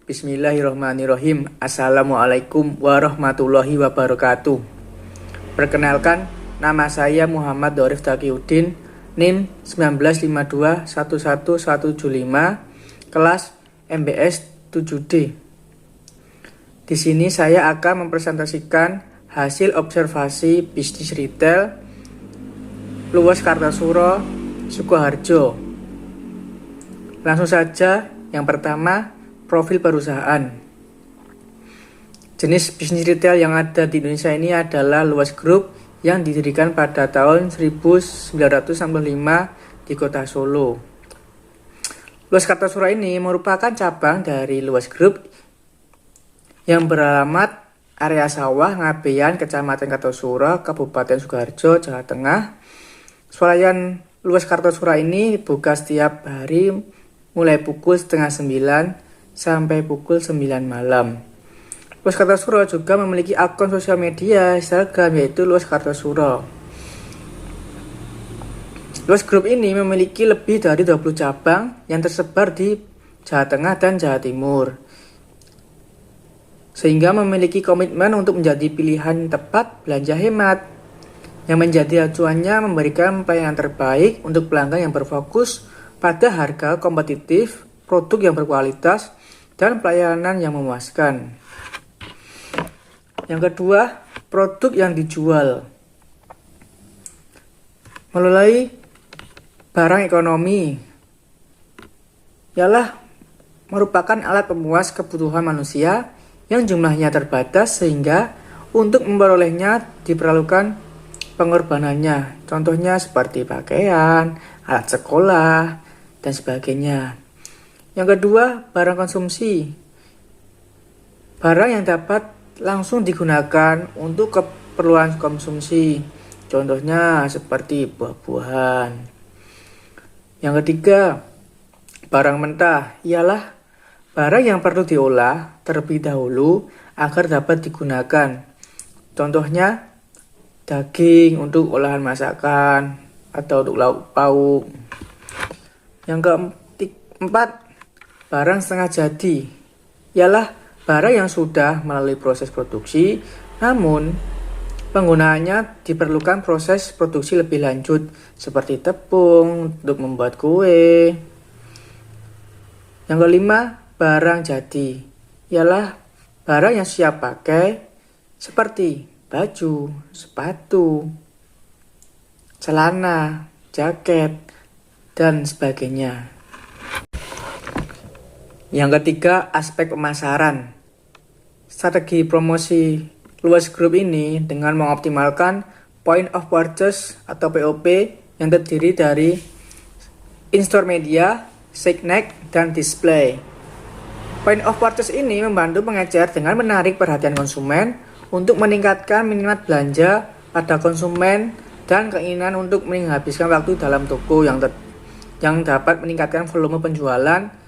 Bismillahirrahmanirrahim. Assalamualaikum warahmatullahi wabarakatuh. Perkenalkan, nama saya Muhammad Dorif Taqiyuddin, NIM 19521175, kelas MBS 7D. Di sini saya akan mempresentasikan hasil observasi bisnis retail luas Kartasura, Sukoharjo. Langsung saja, yang pertama, profil perusahaan. Jenis bisnis retail yang ada di Indonesia ini adalah Luas Group yang didirikan pada tahun 1965 di kota Solo. Luas Kartasura ini merupakan cabang dari Luas Group yang beralamat area sawah Ngabeyan, Kecamatan Kartasura, Kabupaten Sukoharjo, Jawa Tengah. Swalayan Luas Kartasura ini buka setiap hari mulai pukul 8:30 sampai pukul 9 malam. Luas Kartasura juga memiliki akun sosial media Instagram yaitu Luas Kartasura. Luas Group ini memiliki lebih dari 20 cabang yang tersebar di Jawa Tengah dan Jawa Timur, sehingga memiliki komitmen untuk menjadi pilihan tepat belanja hemat. Yang menjadi acuannya memberikan pelayanan terbaik untuk pelanggan yang berfokus pada harga kompetitif, produk yang berkualitas, dan pelayanan yang memuaskan. Yang kedua, produk yang dijual. Melalui barang ekonomi ialah merupakan alat pemuas kebutuhan manusia yang jumlahnya terbatas sehingga untuk memperolehnya diperlukan pengorbanannya. Contohnya seperti pakaian, alat sekolah, dan sebagainya. Yang kedua, barang konsumsi. Barang yang dapat langsung digunakan untuk keperluan konsumsi. Contohnya seperti buah-buahan. Yang ketiga, barang mentah ialah barang yang perlu diolah terlebih dahulu agar dapat digunakan. Contohnya daging untuk olahan masakan atau untuk lauk pauk. Yang keempat, barang setengah jadi ialah barang yang sudah melalui proses produksi, namun penggunaannya diperlukan proses produksi lebih lanjut seperti tepung untuk membuat kue. Yang kelima, barang jadi ialah barang yang siap pakai seperti baju, sepatu, celana, jaket, dan sebagainya. Yang ketiga, aspek pemasaran. Strategi promosi Luas Group ini dengan mengoptimalkan point of purchase atau POP yang terdiri dari in-store media, signet, dan display. Point of purchase ini membantu pengecer dengan menarik perhatian konsumen untuk meningkatkan minat belanja pada konsumen dan keinginan untuk menghabiskan waktu dalam toko yang dapat meningkatkan volume penjualan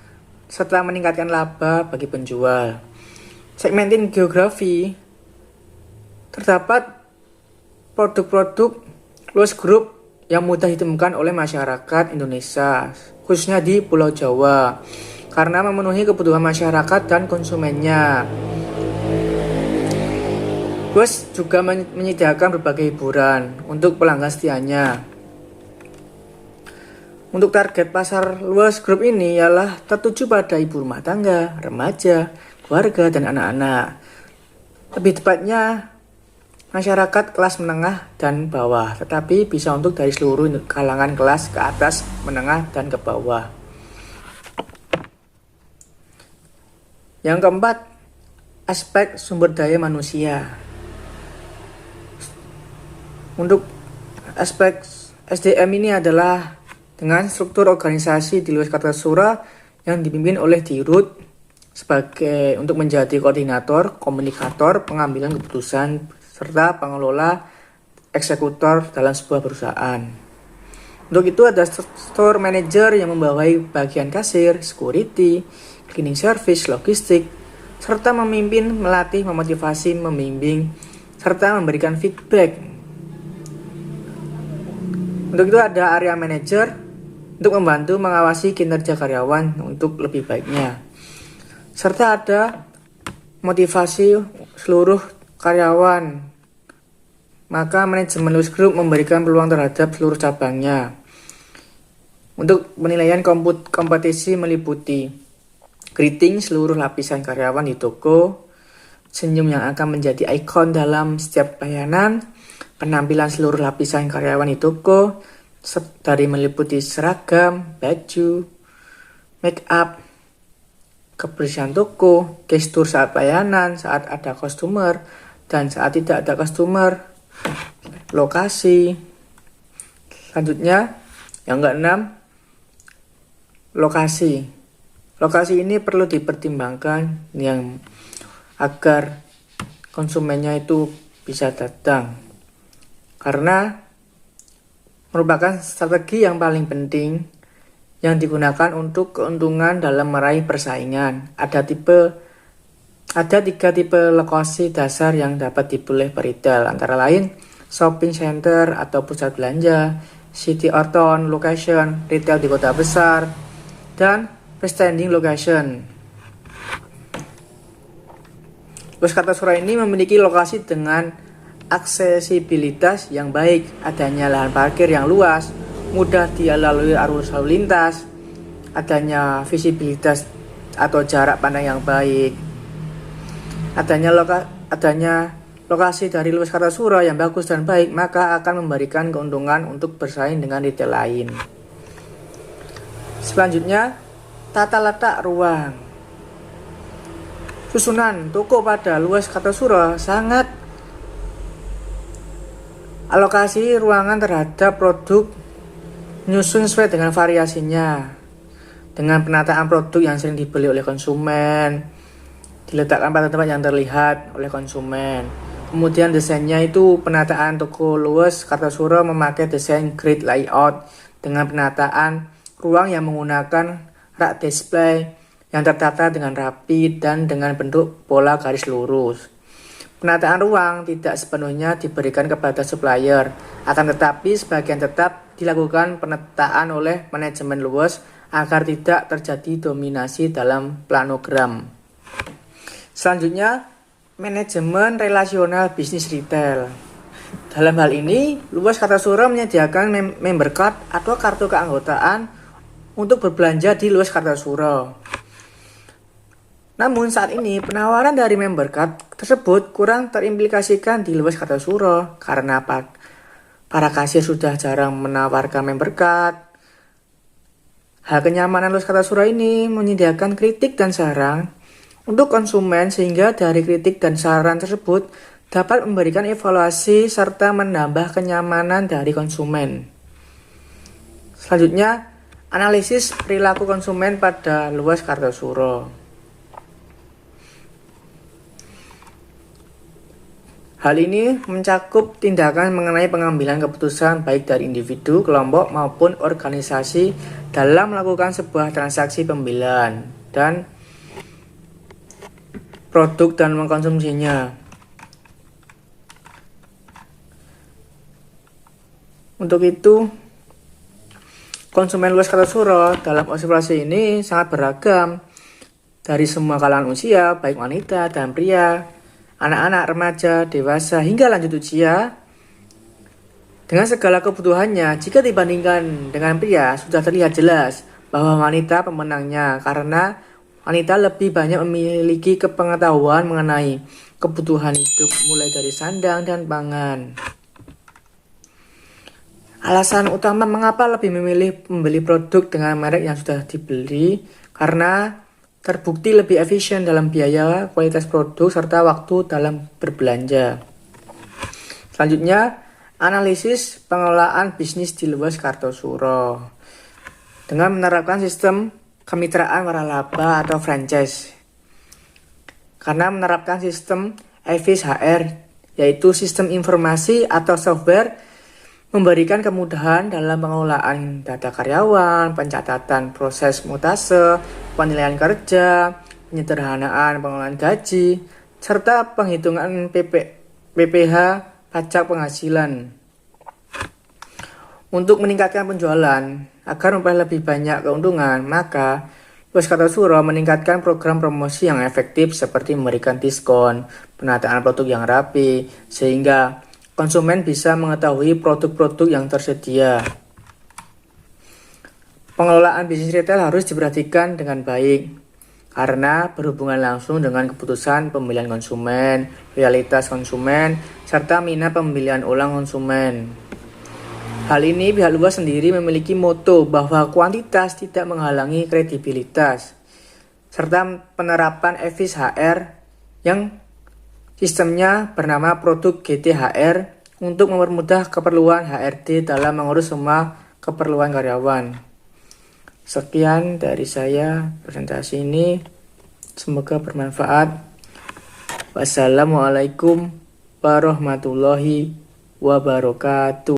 serta meningkatkan laba bagi penjual. Segmenting geografi, terdapat produk-produk Luas Group yang mudah ditemukan oleh masyarakat Indonesia, khususnya di Pulau Jawa, karena memenuhi kebutuhan masyarakat dan konsumennya. Luas juga menyediakan berbagai hiburan untuk pelanggan setianya. Untuk target pasar Luas Group ini ialah tertuju pada ibu rumah tangga, remaja, keluarga, dan anak-anak. Lebih tepatnya, masyarakat kelas menengah dan bawah, tetapi bisa untuk dari seluruh kalangan kelas ke atas, menengah, dan ke bawah. Yang keempat, aspek sumber daya manusia. Untuk aspek SDM ini adalah dengan struktur organisasi di Luas Kartasura yang dipimpin oleh Dirut sebagai untuk menjadi koordinator, komunikator, pengambilan keputusan, serta pengelola eksekutor dalam sebuah perusahaan. Untuk itu ada store manager yang membawahi bagian kasir, security, cleaning service, logistik, serta memimpin, melatih, memotivasi, membimbing, serta memberikan feedback. Untuk itu ada area manager untuk membantu mengawasi kinerja karyawan untuk lebih baiknya. serta ada motivasi seluruh karyawan. Maka manajemen Lewis Group memberikan peluang terhadap seluruh cabangnya. Untuk penilaian kompetisi meliputi greeting seluruh lapisan karyawan di toko, senyum yang akan menjadi ikon dalam setiap pelayanan, penampilan seluruh lapisan karyawan di toko, dari meliputi seragam, baju, make up, kebersihan toko, gestur saat pelayanan, saat ada customer, dan saat tidak ada customer, lokasi. Selanjutnya, yang keenam, lokasi. Lokasi ini perlu dipertimbangkan agar konsumennya itu bisa datang. Karena merupakan strategi yang paling penting yang digunakan untuk keuntungan dalam meraih persaingan. Ada tiga tipe lokasi dasar yang dapat dipilih peritel, antara lain shopping center atau pusat belanja, city or town location, retail di kota besar, dan freestanding location. Lewis Kartasura ini memiliki lokasi dengan aksesibilitas yang baik, adanya lahan parkir yang luas, mudah dilalui arus lalu lintas, adanya visibilitas atau jarak pandang yang baik, adanya lokasi dari Lewis Kartasura yang bagus dan baik, maka akan memberikan keuntungan untuk bersaing dengan retail lain. Selanjutnya, tata letak ruang. Susunan toko pada Lewis Kartasura sangat alokasi ruangan terhadap produk menyusun sesuai dengan variasinya, dengan penataan produk yang sering dibeli oleh konsumen, diletakkan pada tempat yang terlihat oleh konsumen. Kemudian desainnya itu penataan toko Lewis Kartasura memakai desain grid layout dengan penataan ruang yang menggunakan rak display yang tertata dengan rapi dan dengan bentuk pola garis lurus. Penataan ruang tidak sepenuhnya diberikan kepada supplier, akan tetapi sebagian tetap dilakukan penataan oleh manajemen Lewis agar tidak terjadi dominasi dalam planogram. Selanjutnya, manajemen relasional bisnis retail. Dalam hal ini, Lewis Kartasura menyediakan member card atau kartu keanggotaan untuk berbelanja di Lewis Kartasura. Namun saat ini, penawaran dari member card tersebut kurang terimplikasikan di Lewis Kartasura karena para kasir sudah jarang menawarkan member card. Hal kenyamanan Lewis Kartasura ini menyediakan kritik dan saran untuk konsumen sehingga dari kritik dan saran tersebut dapat memberikan evaluasi serta menambah kenyamanan dari konsumen. Selanjutnya, analisis perilaku konsumen pada Lewis Kartasura. Hal ini mencakup tindakan mengenai pengambilan keputusan baik dari individu, kelompok maupun organisasi dalam melakukan sebuah transaksi pembelian dan produk dan mengkonsumsinya. Untuk itu, konsumen Lewis Kartasura dalam observasi ini sangat beragam dari semua kalangan usia, baik wanita dan pria, anak-anak, remaja, dewasa, hingga lanjut usia. Dengan segala kebutuhannya, jika dibandingkan dengan pria, sudah terlihat jelas bahwa wanita pemenangnya karena wanita lebih banyak memiliki kepengetahuan mengenai kebutuhan hidup mulai dari sandang dan pangan. Alasan utama mengapa lebih memilih membeli produk dengan merek yang sudah dibeli karena terbukti lebih efisien dalam biaya, kualitas produk, serta waktu dalam berbelanja. Selanjutnya, analisis pengelolaan bisnis di Lewis Kartasura dengan menerapkan sistem kemitraan waralaba atau franchise. Karena menerapkan sistem EVIS HR, yaitu sistem informasi atau software, memberikan kemudahan dalam pengelolaan data karyawan, pencatatan proses mutase, penilaian kerja, penyederhanaan pengelolaan gaji, serta penghitungan PPh pajak penghasilan. Untuk meningkatkan penjualan agar memperoleh lebih banyak keuntungan, maka Luas Kartosuro meningkatkan program promosi yang efektif seperti memberikan diskon, penataan produk yang rapi, sehingga konsumen bisa mengetahui produk-produk yang tersedia. Pengelolaan bisnis retail harus diperhatikan dengan baik, karena berhubungan langsung dengan keputusan pemilihan konsumen, loyalitas konsumen, serta minat pembelian ulang konsumen. Hal ini pihak luas sendiri memiliki moto bahwa kuantitas tidak menghalangi kredibilitas, serta penerapan EVIS HR yang sistemnya bernama produk GTHR untuk mempermudah keperluan HRD dalam mengurus semua keperluan karyawan. Sekian dari saya presentasi ini, semoga bermanfaat. Wassalamualaikum warahmatullahi wabarakatuh.